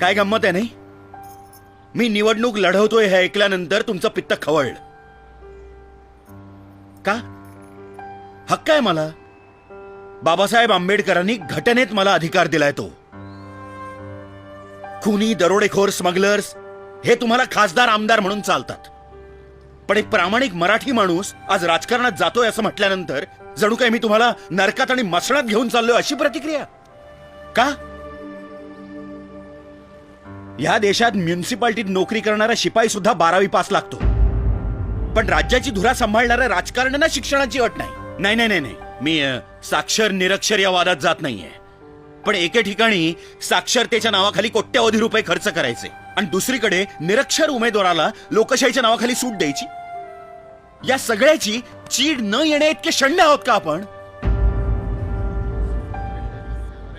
काय गंमत आहे नाही? मी निवडणूक लढवतोय हे ऐकल्यानंतर तुमचं पित्त खवळलं. का? हक्क आहे मला. बाबासाहेब आंबेडकरांनी घटनेत मला अधिकार दिलाय तो. खुनी, दरोडेखोर, स्मगलर्स हे तुम्हाला खासदार आमदार म्हणून चालतात, पण एक प्रामाणिक मराठी माणूस आज राजकारणात जातोय असं म्हटल्यानंतर जणू काय मी तुम्हाला नरकात आणि मसणात घेऊन चाललोय अशी प्रतिक्रिया का? या देशात म्युनिसिपालिटीत नोकरी करणारा शिपाई सुद्धा 12वी पास लागतो, पण राज्याची धुरा सांभाळणाऱ्या राजकारण्यांना शिक्षणाची अट नाही. नाही नाही नाही नाही, मी साक्षर निरक्षर या वादात जात नाहीये, पण एके ठिकाणी साक्षरतेच्या नावाखाली कोट्यवधी रुपये खर्च करायचे आणि दुसरीकडे निरक्षर उमेदवाराला लोकशाहीच्या नावाखाली सूट द्यायची. या सगळ्याची चीड न येण्या इतके शंड आहोत का आपण?